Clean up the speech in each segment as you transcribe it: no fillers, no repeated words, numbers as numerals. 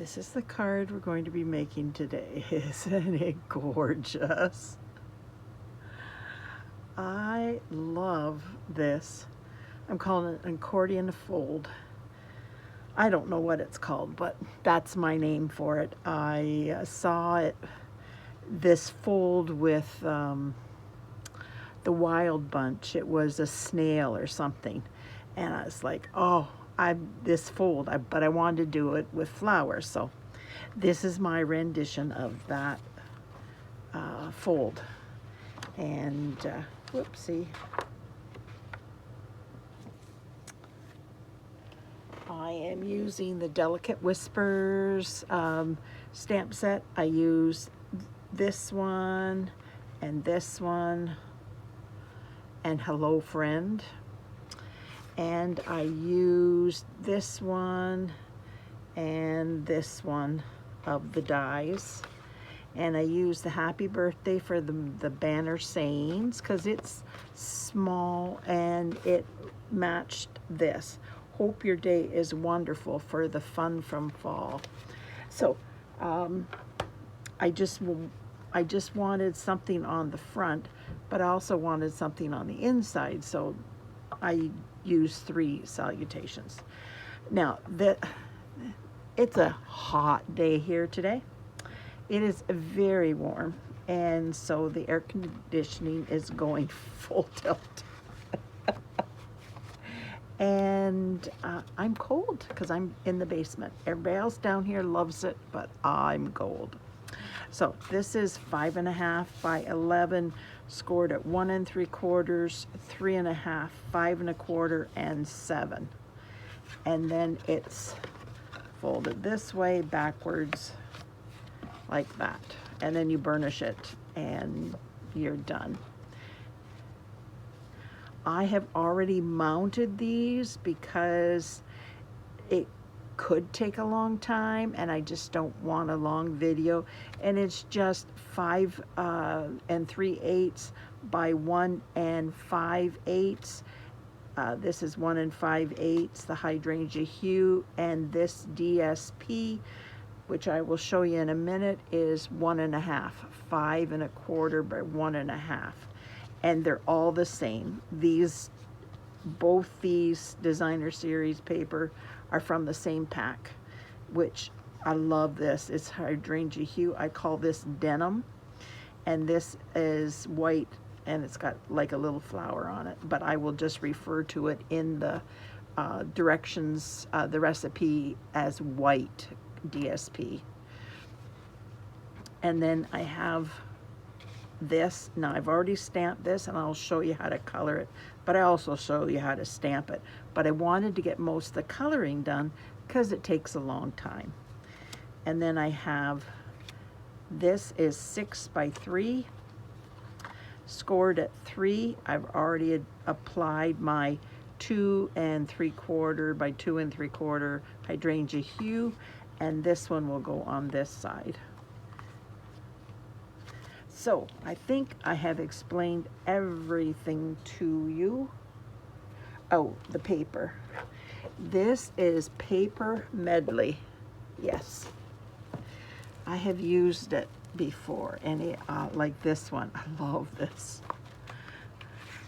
This is the card we're going to be making today. Isn't it gorgeous? I love this. I'm calling it an accordion fold. I don't know what it's called, but that's my name for it. I saw it, this fold with the Wild Bunch. It was a snail or something. And I was like, oh, this fold, but I wanted to do it with flowers. So this is my rendition of that fold. And whoopsie. I am using the Delicate Whispers stamp set. I use this one and Hello Friend. And I used this one and this one of the dies. And I used the Happy Birthday for the banner sayings because it's small and it matched this. Hope your day is wonderful for the fun from fall. So I just wanted something on the front, but I also wanted something on the inside. So I used 3 salutations. Now, it's a hot day here today. It is very warm, and so the air conditioning is going full tilt. And I'm cold because I'm in the basement. Everybody else down here loves it, but I'm cold. So this is 5.5 by 11, scored at 1 3/4, 3.5, 5 1/4, and 7. And then it's folded this way, backwards, like that. And then you burnish it and you're done. I have already mounted these because it could take a long time and I just don't want a long video. And it's just 5 3/8 by 1 5/8. This is 1 5/8, the Hydrangea Hue, and this DSP, which I will show you in a minute, is 1.5, 5 1/4 by 1.5. And they're all the same. Both these designer series paper are from the same pack, which I love this. It's Hydrangea Hue. I call this denim, and this is white, and it's got like a little flower on it, but I will just refer to it in the directions, the recipe, as white DSP. And then I have this. Now I've already stamped this and I'll show you how to color it, but I also show you how to stamp it. But I wanted to get most of the coloring done because it takes a long time. And then I have, this is 6 by 3, scored at 3. I've already applied my 2 3/4 by 2 3/4 Hydrangea Hue, and this one will go on this side. So I think I have explained everything to you. Oh, the paper. This is paper Medley. Yes. I have used it before, and it, like this one. I love this.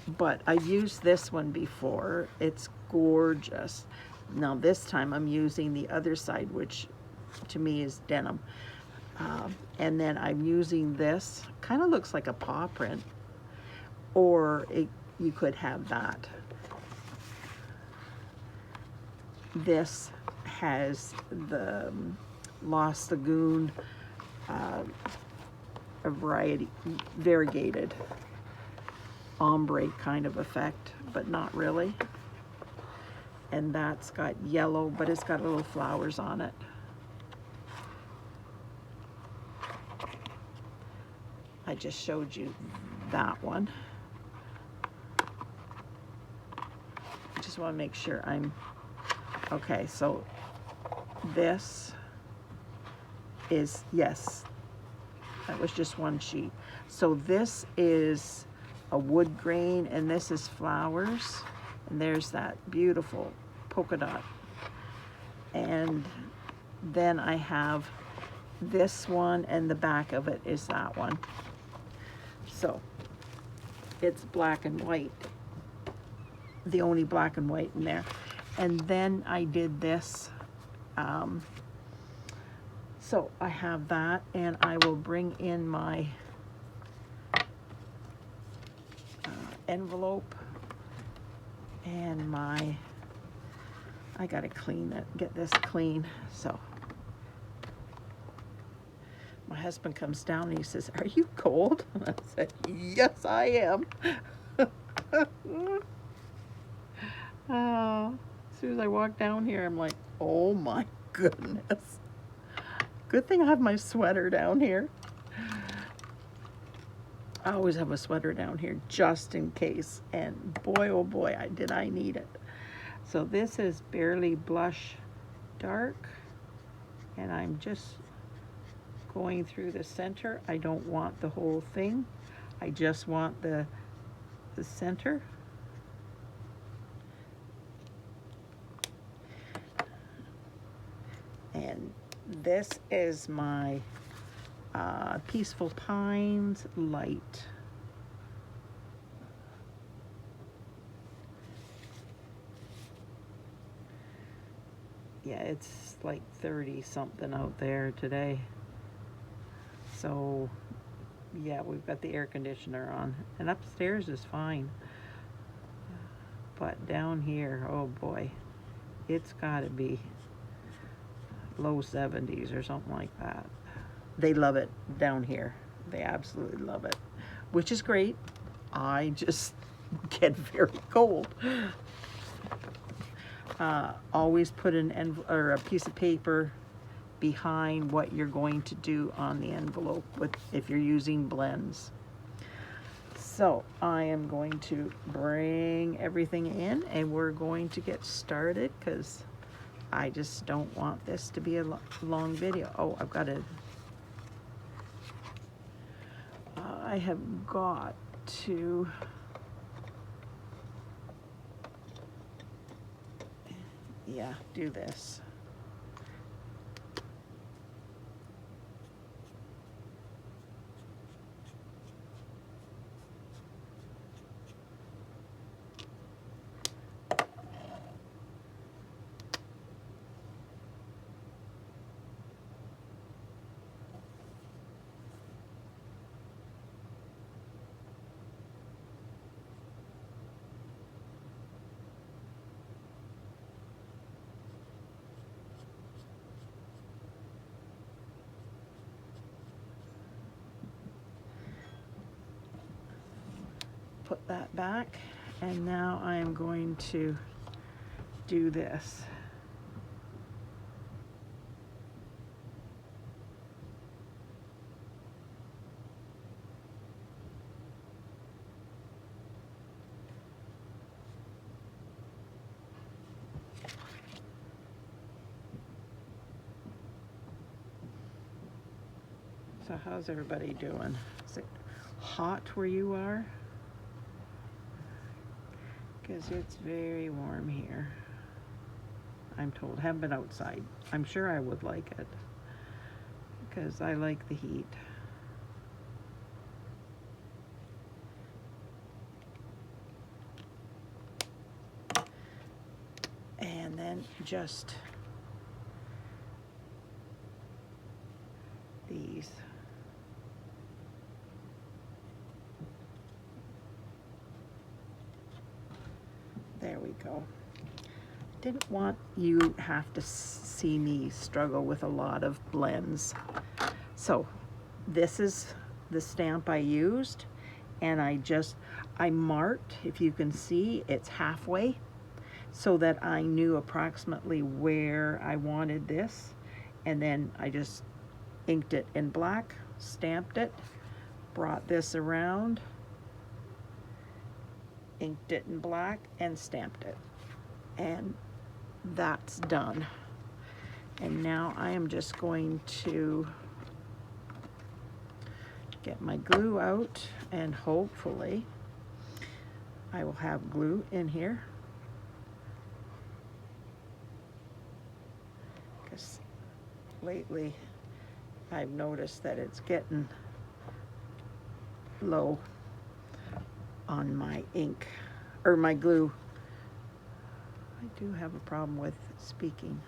But I used this one before. It's gorgeous. Now this time I'm using the other side, which to me is denim. And then I'm using this, kind of looks like a paw print, or you could have that. This has the Lost Lagoon, a variety, variegated ombre kind of effect, but not really. And that's got yellow, but it's got little flowers on it. I just showed you that one. I just want to make sure I'm okay. So this is, yes, that was just one sheet. So this is a wood grain, and this is flowers, and there's that beautiful polka dot. And then I have this one, and the back of it is that one. So it's black and white, the only black and white in there. And then I did this. So I have that, and I will bring in my envelope and my, I gotta clean it, get this clean. So my husband comes down and he says, "Are you cold?" And I said, "Yes, I am." Oh, as soon as I walk down here, I'm like, oh my goodness. Good thing I have my sweater down here. I always have a sweater down here just in case. And boy, oh boy, did I need it. So this is Barely Blush Dark. And I'm just going through the center. I don't want the whole thing. I just want the center. And this is my Peaceful Pines Light. Yeah, it's like 30 something out there today. So yeah, we've got the air conditioner on, and upstairs is fine. But down here, oh boy, it's gotta be low 70s or something like that. They love it down here. They absolutely love it, which is great. I just get very cold. Always put an envelope or a piece of paper behind what you're going to do on the envelope if you're using blends. So I am going to bring everything in, and we're going to get started because I just don't want this to be a long video. Oh, I have got to do this. Put that back, and now I am going to do this. So how's everybody doing? Is it hot where you are? Because it's very warm here. I'm told. Haven't been outside. I'm sure I would like it because I like the heat. And then just these. There we go. Didn't want you have to see me struggle with a lot of blends. So this is the stamp I used, and I marked, if you can see, it's halfway, so that I knew approximately where I wanted this, and then I just inked it in black, stamped it, brought this around, inked it in black, and stamped it. And that's done. And now I am just going to get my glue out, and hopefully I will have glue in here. lately I've noticed that it's getting low on my ink, or my glue. I do have a problem with speaking.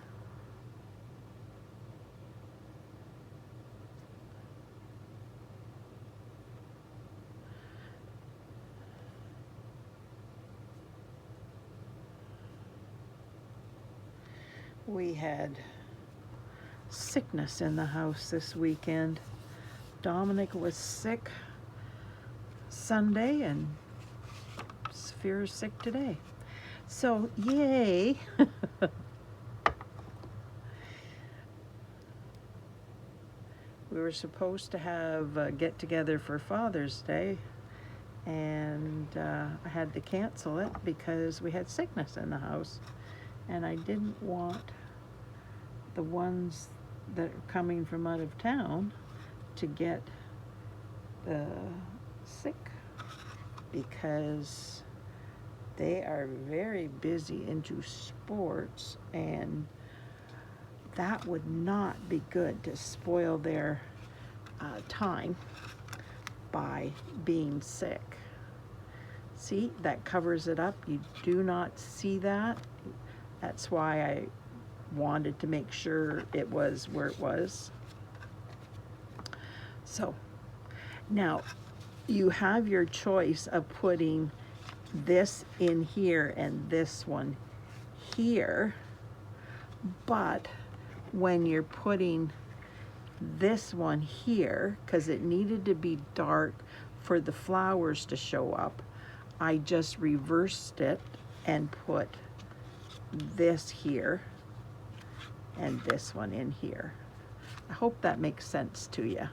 We had sickness in the house this weekend. Dominic was sick Sunday and Saphira's sick today. So, yay! We were supposed to have a get-together for Father's Day, and I had to cancel it because we had sickness in the house, and I didn't want the ones that are coming from out of town to get sick, because they are very busy into sports, and that would not be good to spoil their time by being sick. See, that covers it up. You do not see that. That's why I wanted to make sure it was where it was. So now you have your choice of putting this in here and this one here, but when you're putting this one here, because it needed to be dark for the flowers to show up, I just reversed it and put this here and this one in here. I hope that makes sense to you.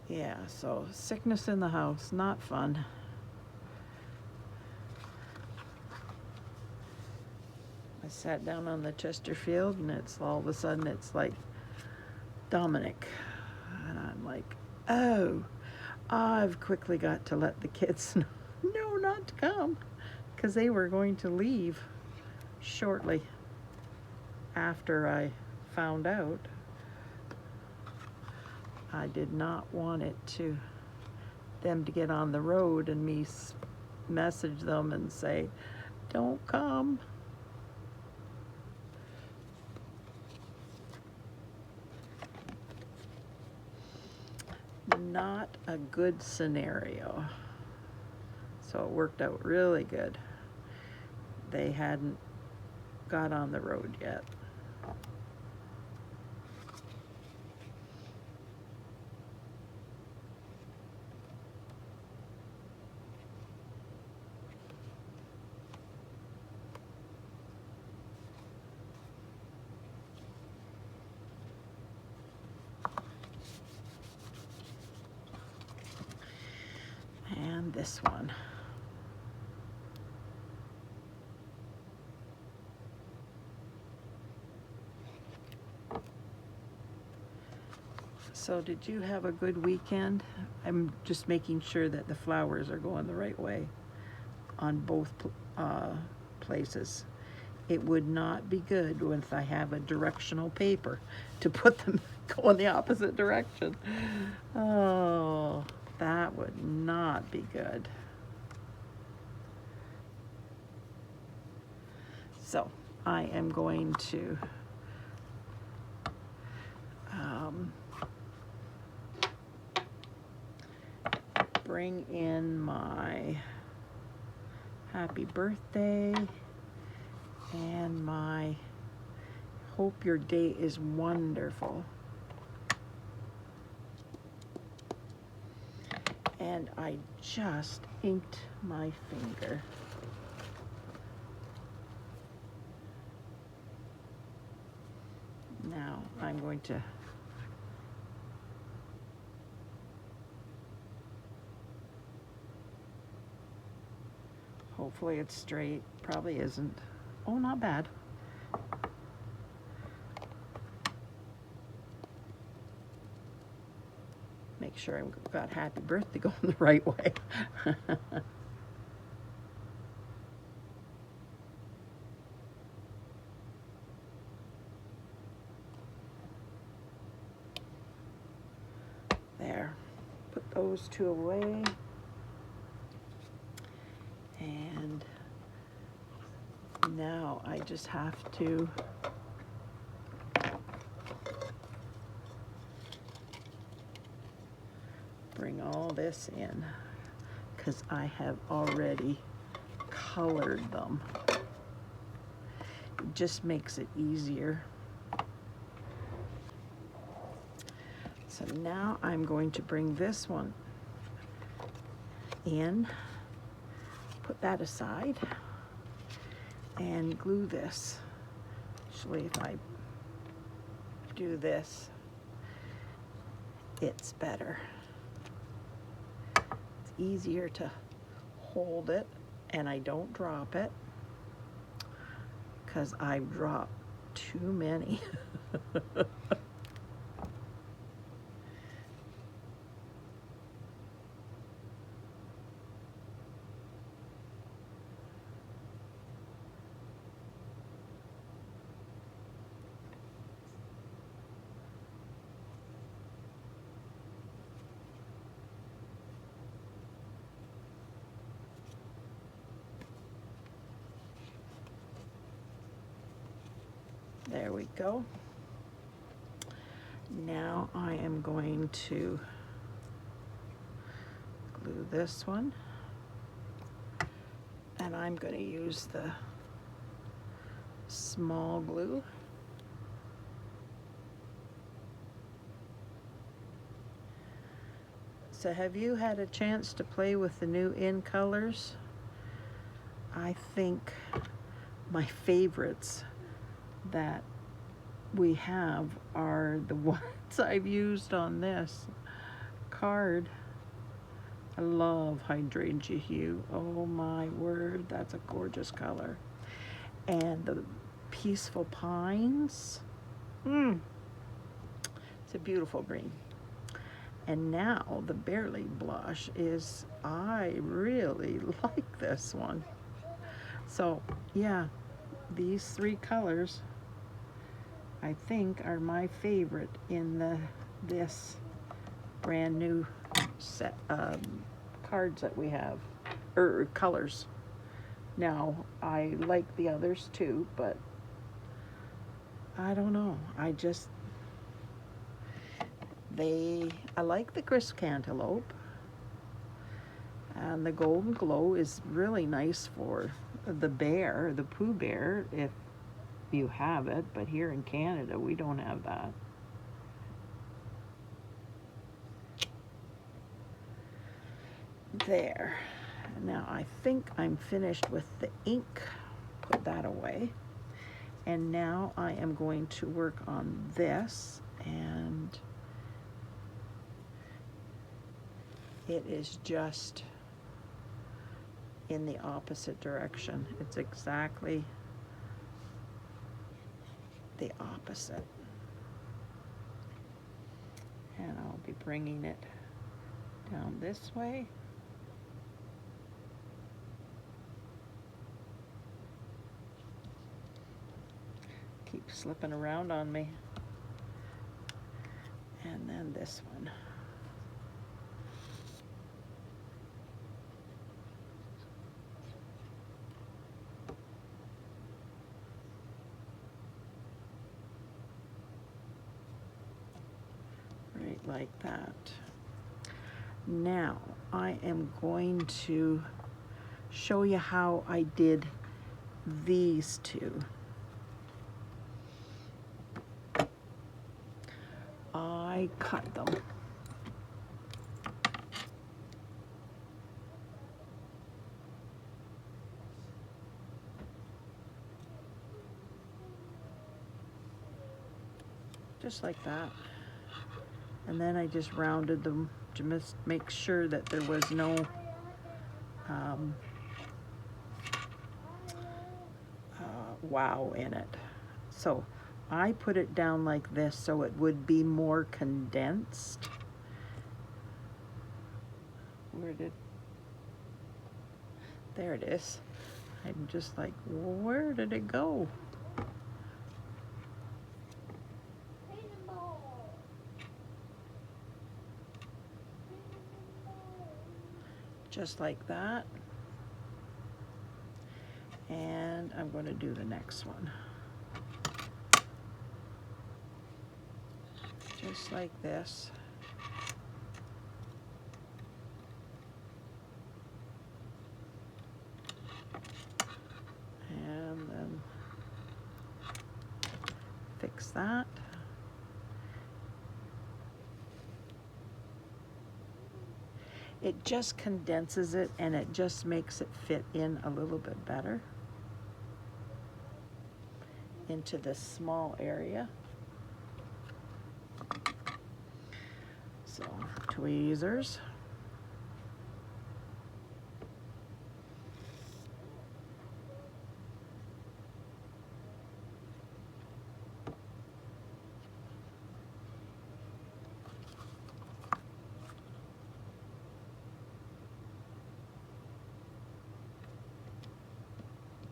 Yeah, so sickness in the house, not fun. I sat down on the Chesterfield and it's all of a sudden it's like Dominic. And I'm like, oh, I've quickly got to let the kids know not to come, because they were going to leave shortly after I found out. I did not want them to get on the road and me message them and say, don't come. Not a good scenario. So it worked out really good. They hadn't got on the road yet. And this one. So did you have a good weekend? I'm just making sure that the flowers are going the right way on both places. It would not be good if I have a directional paper to put them go in the opposite direction. Oh, that would not be good. So I am going to bring in my happy birthday and my hope your day is wonderful. And I just inked my finger. Now I'm going to hopefully it's straight. Probably isn't. Oh, not bad. make sure I've got happy birthday going the right way. There, put those two away. And now I just have to bring all this in because I have already colored them. It just makes it easier. So now I'm going to bring this one in, put that aside, and glue this. Actually, if I do this, it's better. It's easier to hold it, and I don't drop it, because I've dropped too many. There we go. Now I am going to glue this one, and I'm going to use the small glue. So have you had a chance to play with the new in colors? I think my favorites that we have are the ones I've used on this card. I love Hydrangea Hue. Oh my word, that's a gorgeous color. And the Peaceful Pines. It's a beautiful green. And now the Barely blush is, I really like this one. So yeah, these three colors I think are my favorite in this brand new set cards that we have, or colors. Now I like the others too, but I don't know, I like the Crisp Cantaloupe, and the Golden Glow is really nice for the bear, the Pooh Bear, if you have it, but here in Canada we don't have that. There. Now I think I'm finished with the ink. Put that away. And now I am going to work on this, and it is just in the opposite direction. It's exactly the opposite. And I'll be bringing it down this way. Keep slipping around on me. And then this one. Right like that. Now I am going to show you how I did these two. I cut them. Just like that. And then I just rounded them to make sure that there was no wow in it. So I put it down like this so it would be more condensed. There it is. I'm just like, where did it go? Just like that. And I'm going to do the next one. Just like this. And then fix that. It just condenses it and it just makes it fit in a little bit better into this small area. So, tweezers.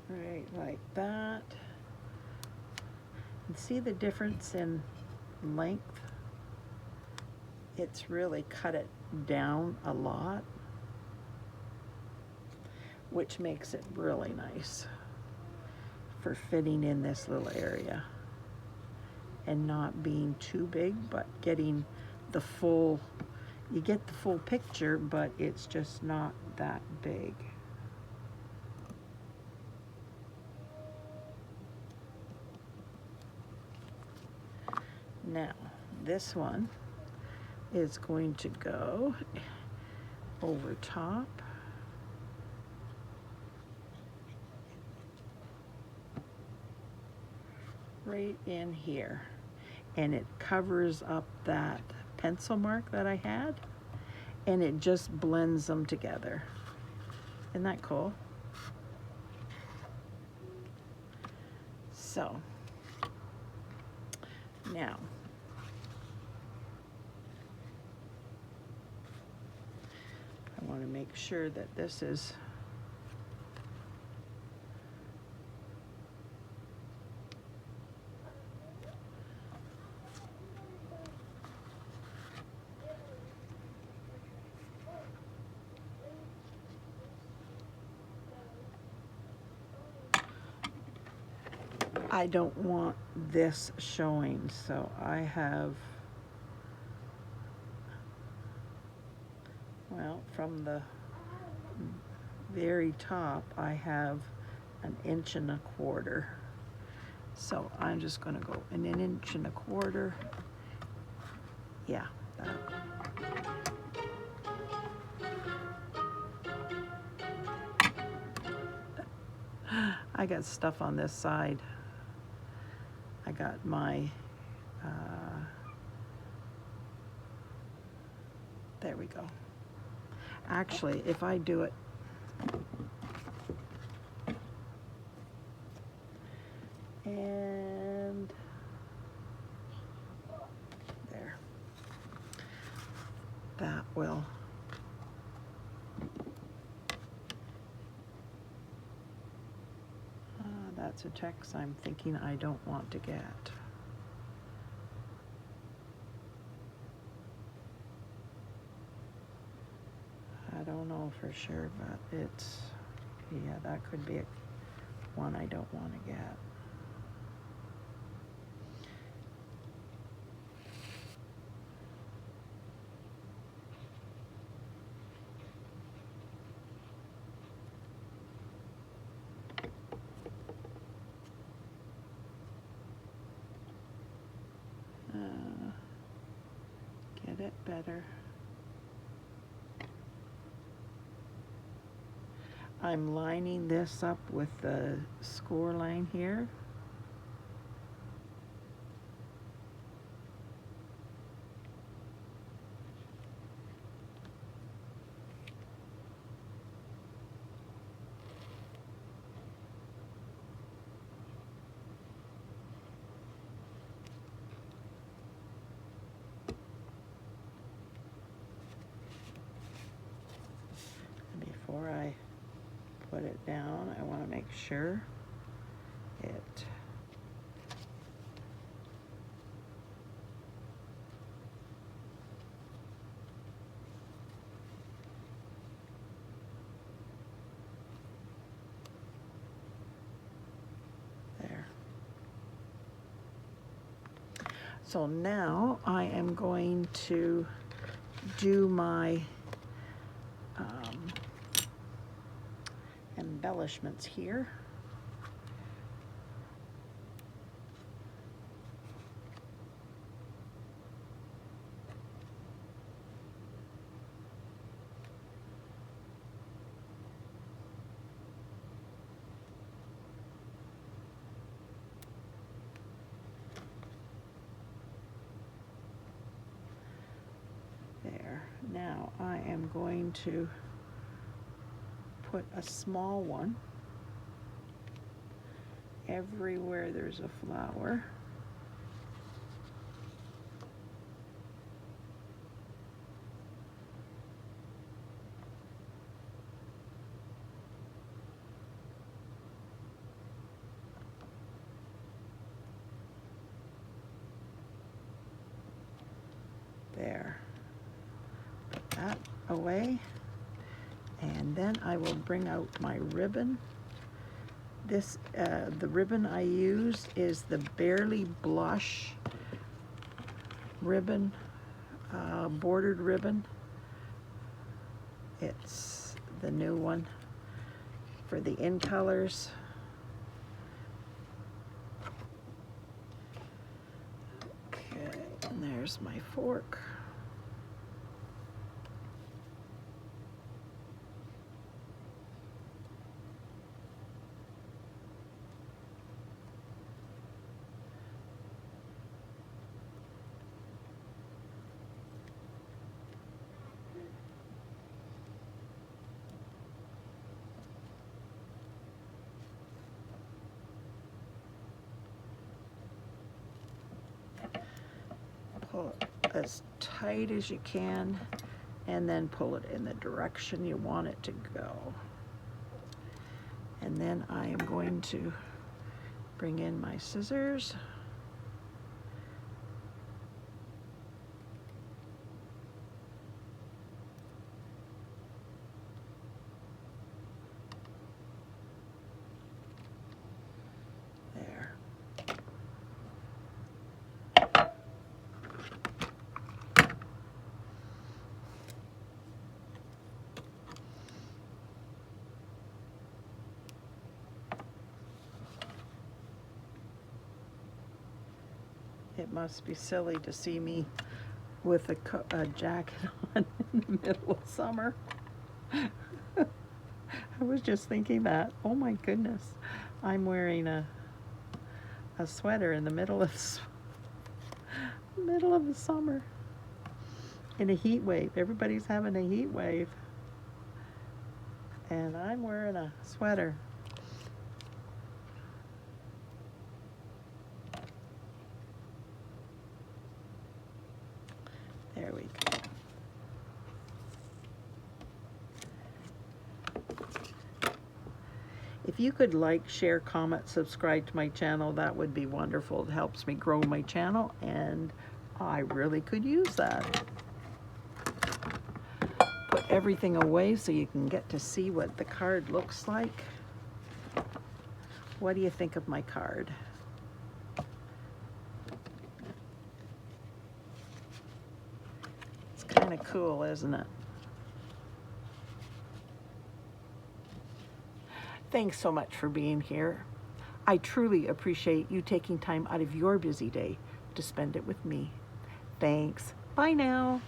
Right, like that. And see the difference in length? It's really cut it down a lot, which makes it really nice for fitting in this little area and not being too big, but getting the full, you get the full picture, but it's just not that big. Now, this one is going to go over top. Right in here. And it covers up that pencil mark that I had. And it just blends them together. Isn't that cool? So, now, I want to make sure that this is I don't want this showing, so I have, well, from the very top, I have 1.25 inches. So I'm just going to go 1.25 inches. Yeah, that. I got stuff on this side. I got my, there we go. Actually, if I do it, and there, that will, that's a text I'm thinking I don't want to get. I don't know for sure, but it's, yeah, that could be one I don't want to get. Get it better. I'm lining this up with the score line here. before I put it down, I want to make sure it there. So now I am going to do my embellishments here. There. Now I am going to put a small one everywhere there's a flower. There. Put that away. And then I will bring out my ribbon. This, the ribbon I use is the Barely Blush ribbon, bordered ribbon. It's the new one for the in colors. Okay, and there's my fork. Pull it as tight as you can and then pull it in the direction you want it to go. And then I am going to bring in my scissors. It must be silly to see me with a jacket on in the middle of summer. I was just thinking that. Oh my goodness. I'm wearing a sweater in the middle of the summer in a heat wave. Everybody's having a heat wave. And I'm wearing a sweater. There we go. If you could like, share, comment, subscribe to my channel, that would be wonderful. It helps me grow my channel, and I really could use that. Put everything away so you can get to see what the card looks like. What do you think of my card? It's kind of cool, isn't it? Thanks so much for being here. I truly appreciate you taking time out of your busy day to spend it with me. Thanks. Bye now.